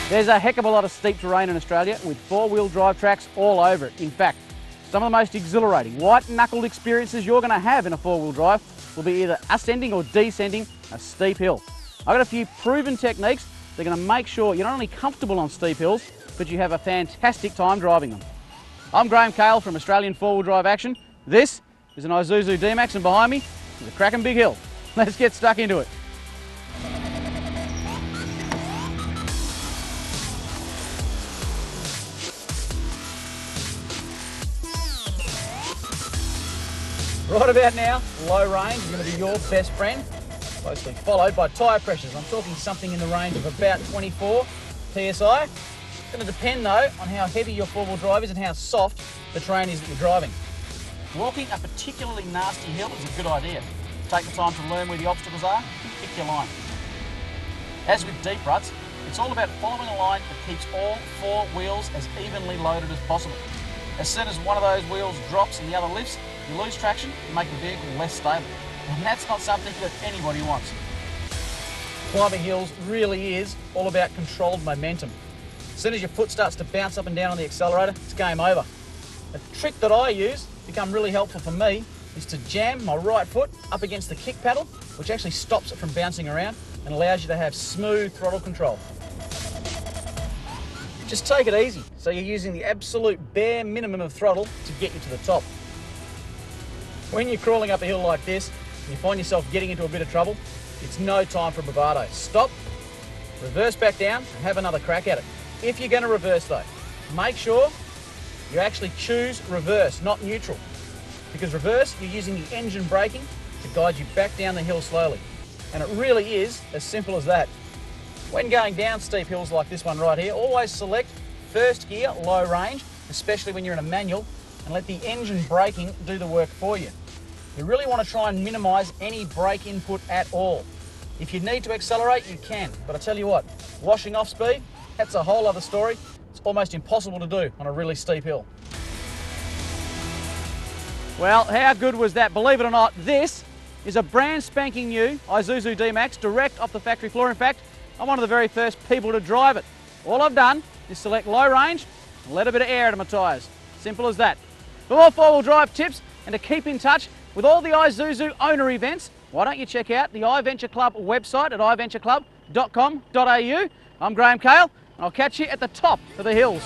There's a heck of a lot of steep terrain in Australia with four-wheel drive tracks all over it. In fact, some of the most exhilarating, white-knuckled experiences you're going to have in a four-wheel drive will be either ascending or descending a steep hill. I've got a few proven techniques that are going to make sure you're not only comfortable on steep hills, but you have a fantastic time driving them. I'm Graham Cale from Australian Four-Wheel Drive Action. This is an Isuzu D-Max, and behind me is a cracking big hill. Let's get stuck into it. Right about now, low range is going to be your best friend, closely followed by tyre pressures. I'm talking something in the range of about 24 PSI. It's going to depend though on how heavy your four-wheel drive is and how soft the terrain is that you're driving. Walking a particularly nasty hill is a good idea. Take the time to learn where the obstacles are and pick your line. As with deep ruts, it's all about following a line that keeps all four wheels as evenly loaded as possible. As soon as one of those wheels drops and the other lifts, you lose traction and make the vehicle less stable. And that's not something that anybody wants. Climbing hills really is all about controlled momentum. As soon as your foot starts to bounce up and down on the accelerator, it's game over. A trick that I use to become really helpful for me is to jam my right foot up against the kick paddle, which actually stops it from bouncing around and allows you to have smooth throttle control. Just take it easy, so you're using the absolute bare minimum of throttle to get you to the top. When you're crawling up a hill like this and you find yourself getting into a bit of trouble, it's no time for bravado. Stop, reverse back down and have another crack at it. If you're going to reverse though, make sure you actually choose reverse, not neutral. Because reverse, you're using the engine braking to guide you back down the hill slowly. And it really is as simple as that. When going down steep hills like this one right here, always select first gear, low range, especially when you're in a manual, and let the engine braking do the work for you. You really want to try and minimise any brake input at all. If you need to accelerate, you can, but I tell you what, washing off speed, that's a whole other story. It's almost impossible to do on a really steep hill. Well, how good was that? Believe it or not, this is a brand spanking new Isuzu D-Max direct off the factory floor. In fact, I'm one of the very first people to drive it. All I've done is select low range and let a bit of air into my tyres. Simple as that. For more four-wheel drive tips and to keep in touch with all the Isuzu owner events, why don't you check out the iVenture Club website at iventureclub.com.au. I'm Graham Cale, and I'll catch you at the top of the hills.